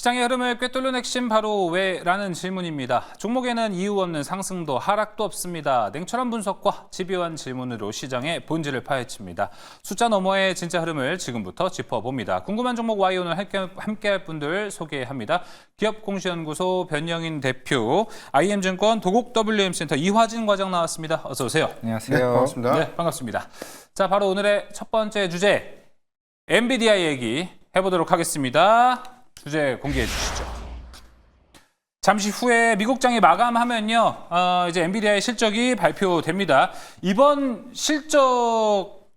시장의 흐름을 꿰뚫는 핵심 바로 왜라는 질문입니다. 종목에는 이유 없는 상승도 하락도 없습니다. 냉철한 분석과 집요한 질문으로 시장의 본질을 파헤칩니다. 숫자 너머의 진짜 흐름을 지금부터 짚어봅니다. 궁금한 종목 Y 오늘 함께할 분들 소개합니다. 기업공시연구소 변영인 대표, IM증권 도곡 WM센터 이화진 과장 나왔습니다. 어서 오세요. 안녕하세요. 네, 반갑습니다. 네, 반갑습니다. 자, 바로 오늘의 첫 번째 주제, 엔비디아 얘기 해보도록 하겠습니다. 주제 공개해 주시죠. 잠시 후에 미국장이 마감하면요, 이제 엔비디아의 실적이 발표됩니다. 이번 실적,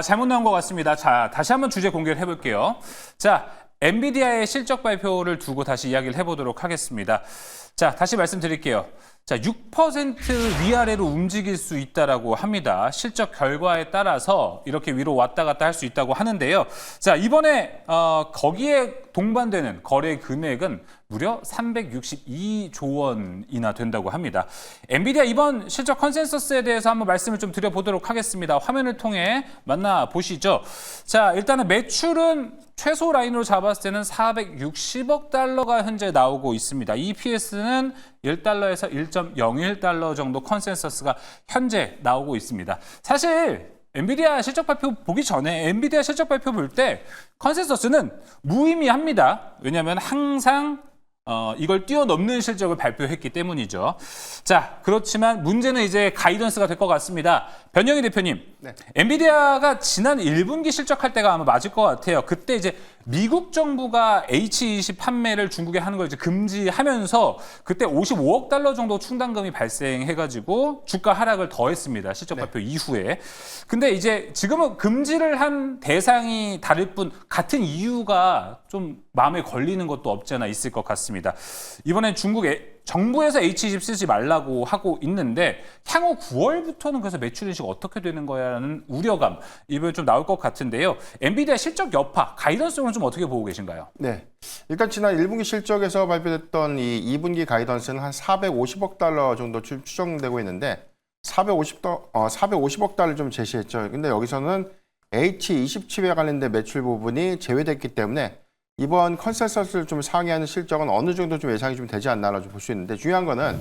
잘못 나온 것 같습니다. 자, 다시 한번 주제 공개를 해볼게요. 자, 엔비디아의 실적 발표를 두고 다시 이야기를 해보도록 하겠습니다. 자, 다시 말씀드릴게요. 자, 6% 위아래로 움직일 수 있다라고 합니다. 실적 결과에 따라서 이렇게 위로 왔다 갔다 할 수 있다고 하는데요. 자, 이번에 거기에 동반되는 거래 금액은 무려 362조 원이나 된다고 합니다. 엔비디아 이번 실적 컨센서스에 대해서 한번 말씀을 좀 드려보도록 하겠습니다. 화면을 통해 만나보시죠. 자, 일단은 매출은 최소 라인으로 잡았을 때는 460억 달러가 현재 나오고 있습니다. EPS는 1달러에서 1.01달러 정도 컨센서스가 현재 나오고 있습니다. 사실 엔비디아 실적 발표 보기 전에 엔비디아 실적 발표 볼 때 컨센서스는 무의미합니다. 왜냐하면 항상 이걸 뛰어넘는 실적을 발표했기 때문이죠. 자, 그렇지만 문제는 이제 가이던스가 될 것 같습니다. 변영희 대표님, 네. 엔비디아가 지난 1분기 실적할 때가 아마 맞을 것 같아요. 그때 이제 미국 정부가 H20 판매를 중국에 하는 걸 이제 금지하면서 그때 55억 달러 정도 충당금이 발생해가지고 주가 하락을 더했습니다. 실적 발표 이후에. 근데 이제 지금은 금지를 한 대상이 다를 뿐 같은 이유가 좀 마음에 걸리는 것도 없지 않아 있을 것 같습니다. 이번엔 중국의 정부에서 H20 쓰지 말라고 하고 있는데 향후 9월부터는 그래서 매출 인식 어떻게 되는 거야라는 우려감 이번에 좀 나올 것 같은데요. 엔비디아 실적 여파, 가이던스는 좀 어떻게 보고 계신가요? 네. 일단 지난 1분기 실적에서 발표됐던 이 2분기 가이던스는 한 450억 달러 정도 추정되고 있는데 450억 달러를 좀 제시했죠. 근데 여기서는 H20 칩에 관련된 매출 부분이 제외됐기 때문에 이번 컨센서스를 좀 상회하는 실적은 어느 정도 좀 예상이 좀 되지 않나라고 볼 수 있는데 중요한 거는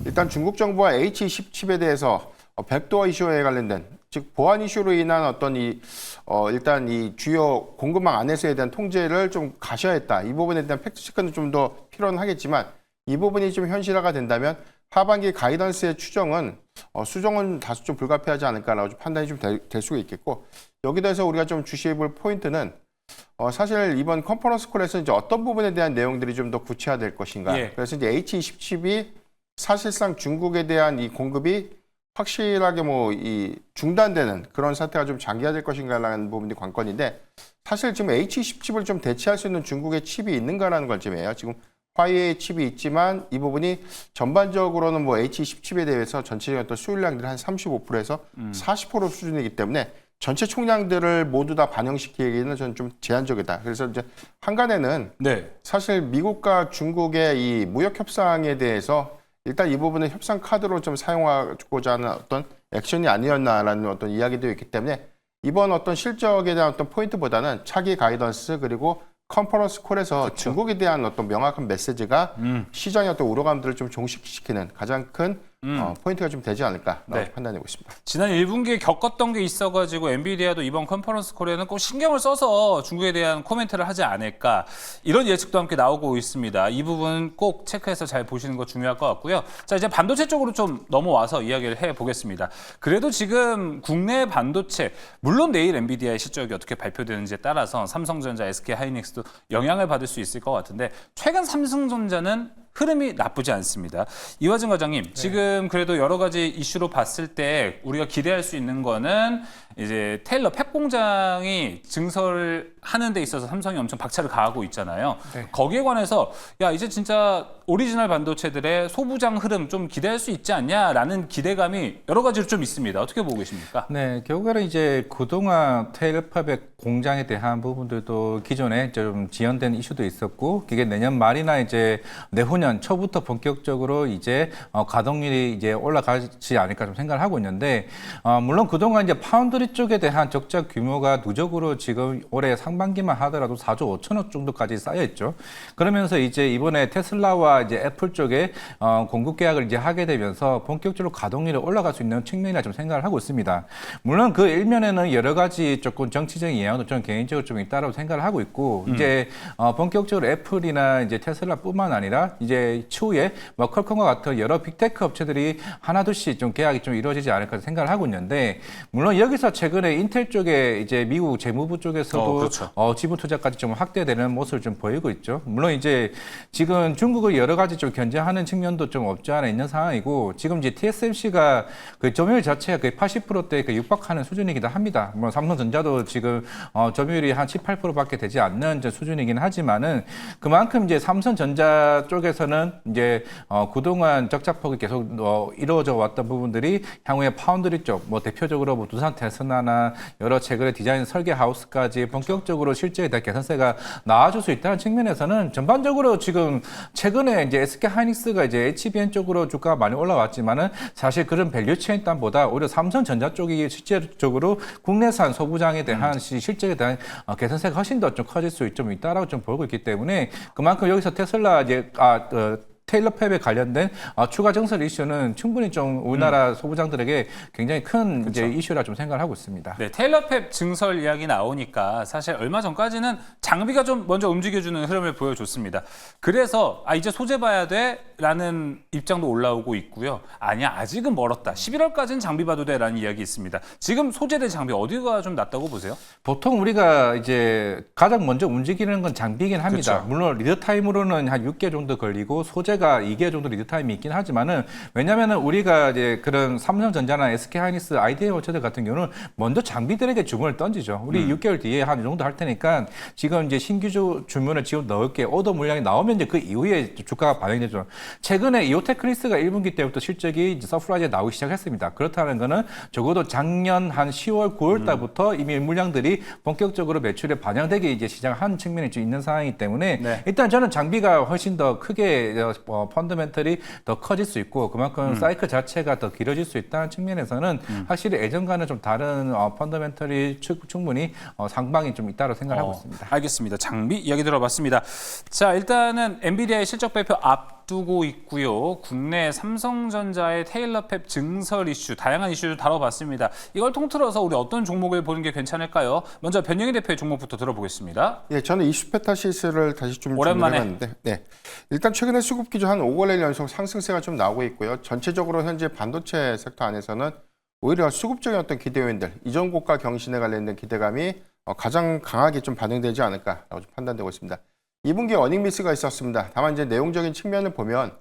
일단 중국 정부와 H20 칩에 대해서 백도어 이슈에 관련된 즉 보안 이슈로 인한 어떤 일단 이 주요 공급망 안에서에 대한 통제를 좀 가셔야 했다. 이 부분에 대한 팩트 체크는 좀 더 필요는 하겠지만 이 부분이 좀 현실화가 된다면 하반기 가이던스의 추정은 수정은 다소 좀 불가피하지 않을까라고 좀 판단이 좀 될 수가 있겠고 여기 대해서 우리가 좀 주시해볼 포인트는 사실 이번 컨퍼런스 콜에서 이제 어떤 부분에 대한 내용들이 좀 더 구체화될 것인가. 예. 그래서 이제 H20 칩이 사실상 중국에 대한 이 공급이 확실하게 이 중단되는 그런 사태가 좀 장기화될 것인가라는 부분이 관건인데 사실 지금 H20 칩을 좀 대체할 수 있는 중국의 칩이 있는가라는 관점이에요. 지금 화웨이 칩이 있지만 이 부분이 전반적으로는 H20 칩에 대해서 전체적인 어떤 수율량들이 한 35%에서 40% 수준이기 때문에 전체 총량들을 모두 다 반영시키기에는 저는 좀 제한적이다. 그래서 이제 한간에는 사실 미국과 중국의 이 무역 협상에 대해서 일단 이 부분은 협상 카드로 좀 사용하고자 하는 어떤 액션이 아니었나라는 어떤 이야기도 있기 때문에 이번 어떤 실적에 대한 어떤 포인트보다는 차기 가이던스 그리고 컨퍼런스 콜에서 중국에 대한 어떤 명확한 메시지가 시장의 어떤 우려감들을 좀 종식시키는 가장 큰 포인트가 좀 되지 않을까라고 판단하고 있습니다. 지난 1분기에 겪었던 게 있어가지고 엔비디아도 이번 컨퍼런스 콜에는 꼭 신경을 써서 중국에 대한 코멘트를 하지 않을까 이런 예측도 함께 나오고 있습니다. 이 부분 꼭 체크해서 잘 보시는 거 중요할 것 같고요. 자, 이제 반도체 쪽으로 좀 넘어와서 이야기를 해보겠습니다. 그래도 지금 국내 반도체 물론 내일 엔비디아의 실적이 어떻게 발표되는지에 따라서 삼성전자, SK하이닉스도 영향을 받을 수 있을 것 같은데 최근 삼성전자는 흐름이 나쁘지 않습니다. 이화진 과장님, 지금 그래도 여러 가지 이슈로 봤을 때 우리가 기대할 수 있는 거는 이제 테일러 팹 공장이 증설을 하는 데 있어서 삼성이 엄청 박차를 가하고 있잖아요. 거기에 관해서 야, 이제 진짜 오리지널 반도체들의 소부장 흐름 좀 기대할 수 있지 않냐라는 기대감이 여러 가지로 좀 있습니다. 어떻게 보고 계십니까? 네, 결국에는 이제 그동안 테일러 팹 공장에 대한 부분들도 기존에 좀 지연된 이슈도 있었고, 그게 내년 말이나 이제 내후년 초부터 본격적으로 이제 가동률이 이제 올라가지 않을까 좀 생각을 하고 있는데, 물론 그동안 이제 파운드리 파운드리 쪽에 대한 적자 규모가 누적으로 지금 올해 상반기만 하더라도 4조 5천억 정도까지 쌓여 있죠. 그러면서 이제 이번에 테슬라와 이제 애플 쪽에 공급 계약을 이제 하게 되면서 본격적으로 가동률이 올라갈 수 있는 측면이라 좀 생각을 하고 있습니다. 물론 그 일면에는 여러 가지 조금 정치적인 영향도 저는 개인적으로 좀 있다라고 생각을 하고 있고 이제 본격적으로 애플이나 이제 테슬라뿐만 아니라 이제 추후에 뭐 퀄컴과 같은 여러 빅테크 업체들이 하나둘씩 좀 계약이 좀 이루어지지 않을까 생각을 하고 있는데 물론 여기서 최근에 인텔 쪽에 이제 미국 재무부 쪽에서도 그렇죠. 지분 투자까지 좀 확대되는 모습을 좀 보이고 있죠. 물론 이제 지금 중국을 여러 가지 좀 견제하는 측면도 좀 없지 않아 있는 상황이고 지금 이제 TSMC가 그 점유율 자체가 거의 80%대 그 육박하는 수준이기도 합니다. 뭐 삼성전자도 지금 점유율이 한 18%밖에 되지 않는 수준이긴 하지만은 그만큼 이제 삼성전자 쪽에서는 이제 그동안 적자폭이 계속 이루어져 왔던 부분들이 향후에 파운드리 쪽, 뭐 대표적으로 뭐 두산 테스나나 여러 최근에 디자인 설계 하우스까지 본격적으로 실제 개선세가 나와줄 수 있다는 측면에서는 전반적으로 지금 최근에 이제 SK 하이닉스가 이제 HBM 쪽으로 주가가 많이 올라왔지만은 사실 그런 밸류체인 단보다 오히려 삼성전자 쪽이 실제적으로 국내산 소부장에 대한 실적에 대한 개선세가 훨씬 더 좀 커질 수 좀 있다라고 좀 보고 있기 때문에 그만큼 여기서 테슬라 이제 테일러 팹에 관련된 추가 증설 이슈는 충분히 좀 우리나라 소부장들에게 굉장히 큰 이제 이슈라 좀 생각을 하고 있습니다. 네, 테일러 팹 증설 이야기 나오니까 사실 얼마 전까지는 장비가 좀 먼저 움직여주는 흐름을 보여줬습니다. 그래서 이제 소재 봐야 돼라는 입장도 올라오고 있고요. 아니야, 아직은 멀었다. 11월까지는 장비 봐도 돼라는 이야기 있습니다. 지금 소재된 장비 어디가 좀 낫다고 보세요? 보통 우리가 이제 가장 먼저 움직이는 건 장비이긴 합니다. 그쵸. 물론 리드 타임으로는 한 6개월 정도 걸리고 소재가 2개월 정도 리드 타임이 있긴 하지만은 왜냐면은 우리가 이제 그런 삼성전자나 SK 하이닉스 IDM 업체들 같은 경우는 먼저 장비들에게 주문을 던지죠. 우리 6개월 뒤에 한 이 정도 할 테니까 지금 이제 신규 주문을 지금 넣을게 오더 물량이 나오면 이제 그 이후에 주가가 반영되죠. 최근에 이오테크니스가 1분기 때부터 실적이 이제 서프라이즈에 나오기 시작했습니다. 그렇다는 거는 적어도 작년 한 10월, 9월 달부터 이미 물량들이 본격적으로 매출에 반영되기 이제 시작한 측면이 좀 있는 상황이기 때문에 네. 일단 저는 장비가 훨씬 더 크게 펀더멘털이 더 커질 수 있고 그만큼 사이클 자체가 더 길어질 수 있다는 측면에서는 확실히 예전과는 좀 다른 펀더멘털이 충분히 상방이 좀 있다고 생각하고 있습니다. 알겠습니다. 장비 이야기 들어봤습니다. 자, 일단은 엔비디아의 실적 발표 앞두고 있고요. 국내 삼성전자의 테일러 팹 증설 이슈, 다양한 이슈를 다뤄봤습니다. 이걸 통틀어서 우리 어떤 종목을 보는 게 괜찮을까요? 먼저 변영희 대표의 종목부터 들어보겠습니다. 예, 저는 이슈페타시스를 다시 좀 오랜만에. 준비해봤는데, 네, 일단 최근에 수급 기준 한 5거래일 연속 상승세가 좀 나오고 있고요. 전체적으로 현재 반도체 섹터 안에서는 오히려 수급적인 어떤 기대 요인들, 이전 고가 경신에 관련된 기대감이 가장 강하게 좀 반영되지 않을까라고 좀 판단되고 있습니다. 2분기 어닝 미스가 있었습니다. 다만 이제 내용적인 측면을 보면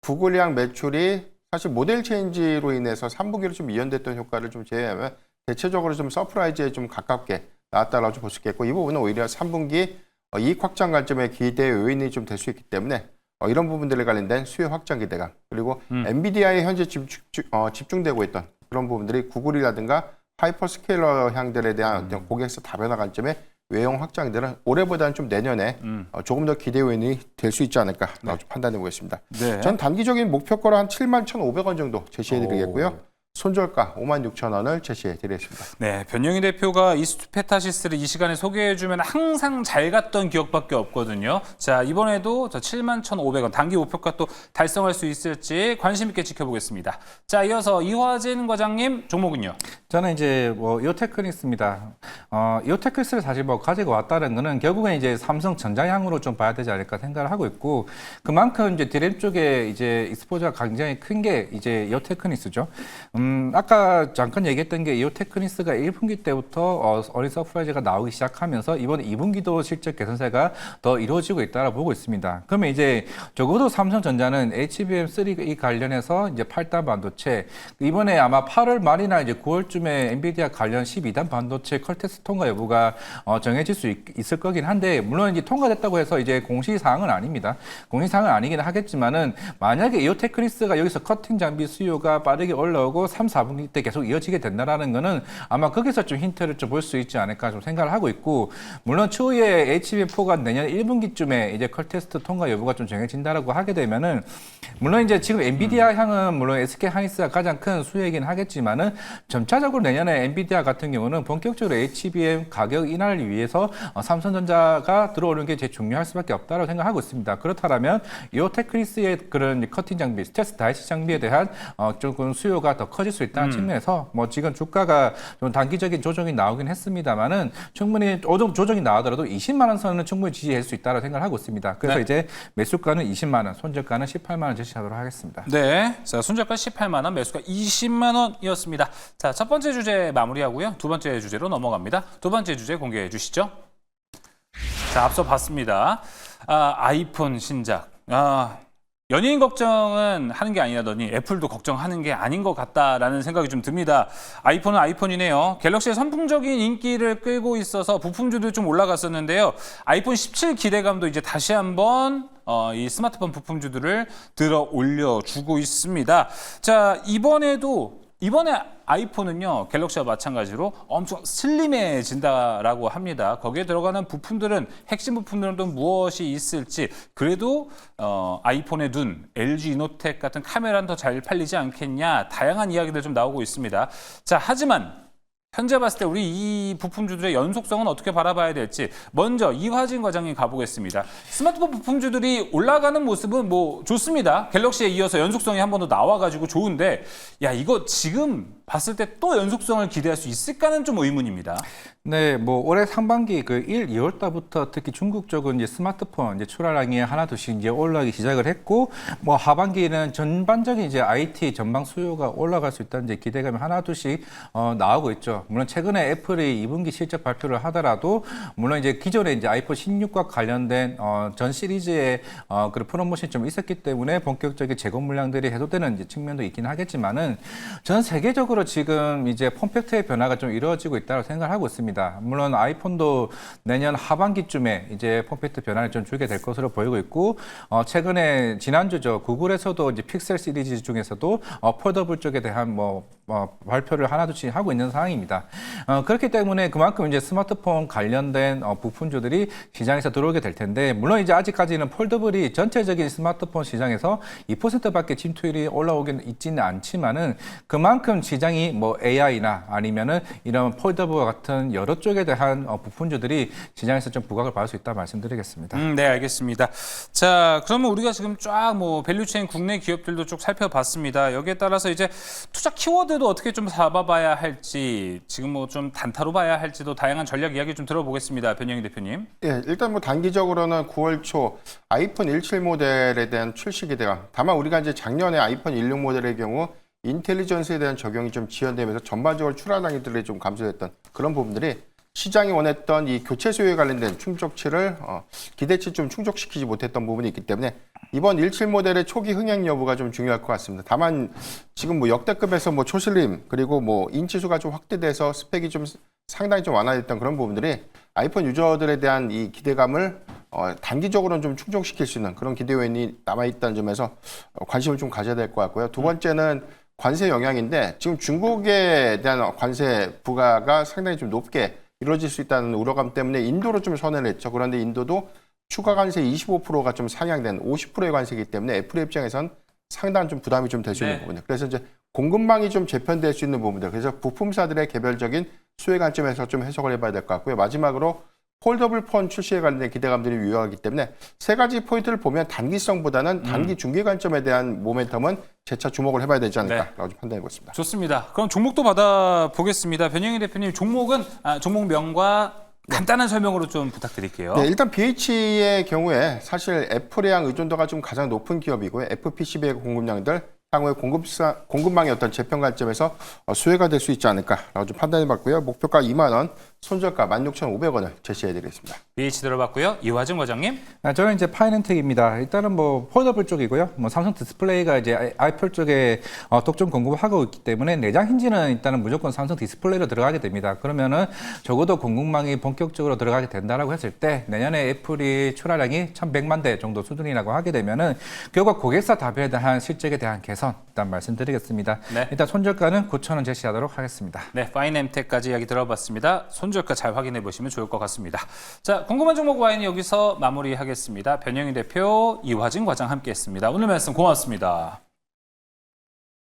구글량 매출이 사실 모델 체인지로 인해서 3분기로 좀 이연됐던 효과를 좀 제외하면 대체적으로 좀 서프라이즈에 좀 가깝게 나왔다라고 볼 수 있겠고 이 부분은 오히려 3분기 이익 확장 관점의 기대 요인이 좀 될 수 있기 때문에 이런 부분들에 관련된 수요 확장 기대감 그리고 엔비디아에 현재 집중되고 있던 그런 부분들이 구글이라든가 하이퍼스케일러 향들에 대한 어떤 고객사 다변화 관점의 외형 확장들은 올해보다는 좀 내년에 조금 더 기대 요인이 될 수 있지 않을까라고 판단해 보겠습니다. 네. 전 단기적인 목표가로 한 71,500원 정도 제시해 드리겠고요. 손절가 56,000원을 제시해 드리겠습니다. 네, 변영희 대표가 이슈페타시스를 이 시간에 소개해주면 항상 잘 갔던 기억밖에 없거든요. 자, 이번에도 저 71,500원 단기 목표가 또 달성할 수 있을지 관심 있게 지켜보겠습니다. 자, 이어서 이화진 과장님 종목은요? 저는 이제 이오테크니스입니다. 이오테크니스를 사실 가지고 왔다는 거는 결국엔 이제 삼성전자향으로 좀 봐야 되지 않을까 생각을 하고 있고 그만큼 이제 디램 쪽에 이제 익스포저가 굉장히 큰 게 이제 이오테크니스죠. 아까 잠깐 얘기했던 게 이오테크니스가 1분기 때부터 어닝 서프라이즈가 나오기 시작하면서 이번 2분기도 실적 개선세가 더 이루어지고 있다고 보고 있습니다. 그러면 이제 적어도 삼성전자는 HBM3 관련해서 이제 8단 반도체 이번에 아마 8월 말이나 이제 9월쯤에 엔비디아 관련 12단 반도체 컬테스트 통과 여부가 정해질 수 있을 거긴 한데 물론 이제 통과됐다고 해서 이제 공시 사항은 아닙니다. 공시 사항은 아니긴 하겠지만은 만약에 이오테크니스가 여기서 커팅 장비 수요가 빠르게 올라오고 3, 4분기 때 계속 이어지게 된다라는 거는 아마 거기서 좀 힌트를 좀 볼 수 있지 않을까 좀 생각을 하고 있고, 물론 추후에 HBM4가 내년 1분기쯤에 이제 컬 테스트 통과 여부가 좀 정해진다라고 하게 되면은, 물론 이제 지금 엔비디아 향은 물론 SK 하이닉스가 가장 큰 수혜이긴 하겠지만은 점차적으로 내년에 엔비디아 같은 경우는 본격적으로 HBM 가격 인하를 위해서 삼성전자가 들어오는 게 제일 중요할 수밖에 없다고 생각하고 있습니다. 그렇다면 이 테크니스의 그런 커팅 장비, 스텔스 다이시 장비에 대한 조금 수요가 더 커질 수 있다는 측면에서 뭐 지금 주가가 좀 단기적인 조정이 나오긴 했습니다만은 충분히 조정이 나오더라도 20만 원 선은 충분히 지지할 수 있다고 생각을 하고 있습니다. 그래서 네. 이제 매수가는 20만 원, 손절가는 18만 원 제시하도록 하겠습니다. 네, 자 손절가 18만 원, 매수가 20만 원이었습니다. 자, 첫 번째 주제 마무리하고요. 두 번째 주제로 넘어갑니다. 두 번째 주제 공개해 주시죠. 자, 앞서 봤습니다. 아이폰 신작. 연예인 걱정은 하는 게 아니라더니 애플도 걱정하는 게 아닌 것 같다라는 생각이 좀 듭니다. 아이폰은 아이폰이네요. 갤럭시의 선풍적인 인기를 끌고 있어서 부품주도 좀 올라갔었는데요. 아이폰 17 기대감도 이제 다시 한번 이 스마트폰 부품주들을 들어 올려주고 있습니다. 자, 이번에 아이폰은요, 갤럭시와 마찬가지로 엄청 슬림해진다라고 합니다. 거기에 들어가는 부품들은, 핵심 부품들은 또 무엇이 있을지, 그래도 아이폰의 눈, LG 이노텍 같은 카메라는 더 잘 팔리지 않겠냐, 다양한 이야기들 좀 나오고 있습니다. 자, 하지만 현재 봤을 때 우리 이 부품주들의 연속성은 어떻게 바라봐야 될지 먼저 이화진 과장님 가보겠습니다. 스마트폰 부품주들이 올라가는 모습은 뭐 좋습니다. 갤럭시에 이어서 연속성이 한 번 더 나와가지고 좋은데, 야, 이거 지금 봤을 때 또 연속성을 기대할 수 있을까는 좀 의문입니다. 네, 뭐 올해 상반기 2월 달부터 특히 중국 쪽은 이제 스마트폰 이제 출하량이 하나둘씩 이제 올라가기 시작을 했고, 뭐 하반기에는 전반적인 이제 IT 전방 수요가 올라갈 수 있다는 이제 기대감이 하나둘씩 나오고 있죠. 물론 최근에 애플이 2분기 실적 발표를 하더라도, 물론 이제 기존에 이제 아이폰 16과 관련된 전 시리즈의 그런 프로모션이 좀 있었기 때문에 본격적인 재고 물량들이 해소되는 이제 측면도 있긴 하겠지만은, 전 세계적으로 지금 이제 폼팩트의 변화가 좀 이루어지고 있다고 생각하고 있습니다. 물론 아이폰도 내년 하반기쯤에 이제 폼팩트 변화를 좀 주게 될 것으로 보이고 있고, 최근에 지난주죠, 구글에서도 이제 픽셀 시리즈 중에서도 폴더블 쪽에 대한 발표를 하나둘씩 하고 있는 상황입니다. 그렇기 때문에 그만큼 이제 스마트폰 관련된 부품주들이 시장에서 들어오게 될 텐데, 물론 이제 아직까지는 폴더블이 전체적인 스마트폰 시장에서 2%밖에 침투율이 올라오긴 있지는 않지만은, 그만큼 시장이 뭐 AI나 아니면은 이런 폴더블 같은 여러 쪽에 대한 부품주들이 시장에서 좀 부각을 받을 수 있다 말씀드리겠습니다. 네, 알겠습니다. 자, 그러면 우리가 지금 쫙 뭐 밸류체인 국내 기업들도 쭉 살펴봤습니다. 여기에 따라서 이제 투자 키워드도 어떻게 좀 잡아봐야 할지, 지금 뭐 좀 단타로 봐야 할지도 다양한 전략 이야기 좀 들어보겠습니다. 변영희 대표님. 예, 일단 뭐 단기적으로는 9월 초 아이폰 17 모델에 대한 출시 기대감. 다만 우리가 이제 작년에 아이폰 16 모델의 경우 인텔리전스에 대한 적용이 좀 지연되면서 전반적으로 출하량들이 좀 감소했던 그런 부분들이 시장이 원했던 이 교체 수요에 관련된 충족치를 기대치 좀 충족시키지 못했던 부분이 있기 때문에 이번 17 모델의 초기 흥행 여부가 좀 중요할 것 같습니다. 다만 지금 뭐 역대급에서 뭐 초슬림 그리고 뭐 인치수가 좀 확대돼서 스펙이 좀 상당히 좀 완화됐던 그런 부분들이 아이폰 유저들에 대한 이 기대감을 단기적으로는 좀 충족시킬 수 있는 그런 기대 요인이 남아있다는 점에서 관심을 좀 가져야 될 것 같고요. 두 번째는 관세 영향인데, 지금 중국에 대한 관세 부과가 상당히 좀 높게 이루어질 수 있다는 우려감 때문에 인도로 좀 선회를 했죠. 그런데 인도도 추가 관세 25%가 좀 상향된 50%의 관세이기 때문에 애플의 입장에선 상당한 좀 부담이 좀 될 수 있는 부분이에요. 그래서 이제 공급망이 좀 재편될 수 있는 부분들, 그래서 부품사들의 개별적인 수혜 관점에서 좀 해석을 해봐야 될 것 같고요. 마지막으로 폴더블 폰 출시에 관련된 기대감들이 유효하기 때문에 세 가지 포인트를 보면 단기성보다는 단기 중기 관점에 대한 모멘텀은 재차 주목을 해봐야 되지 않을까라고 좀 판단해 보겠습니다. 좋습니다. 그럼 종목도 받아보겠습니다. 변영희 대표님, 종목명과 간단한 설명으로 좀 부탁드릴게요. 네, 일단 BH의 경우에 사실 애플에 대한 의존도가 좀 가장 높은 기업이고요. FPCB의 공급량들, 향후에 공급망의 어떤 재편 관점에서 수혜가 될 수 있지 않을까라고 좀 판단해봤고요. 목표가 2만 원, 손절가 16,500원을 제시해드리겠습니다. BH 들어봤고요. 이화정 과장님. 저는 이제 파이낸텍입니다. 일단은 뭐 폴더블 쪽이고요. 뭐 삼성 디스플레이가 이제 아이플 쪽에 독점 공급을 하고 있기 때문에 내장 힌지는 일단은 무조건 삼성 디스플레이로 들어가게 됩니다. 그러면은 적어도 공급망이 본격적으로 들어가게 된다라고 했을 때 내년에 애플이 출하량이 1,100만 대 정도 수준이라고 하게 되면은 결국 고객사 답에 대한 실적에 대한 개선, 선 일단 말씀드리겠습니다. 네. 일단 손절가는 9,000원 제시하도록 하겠습니다. 네, 파인엠텍까지 이야기 들어봤습니다. 손절가 잘 확인해 보시면 좋을 것 같습니다. 자, 궁금한 종목 와인 여기서 마무리하겠습니다. 변영희 대표, 이화진 과장 함께했습니다. 오늘 말씀 고맙습니다.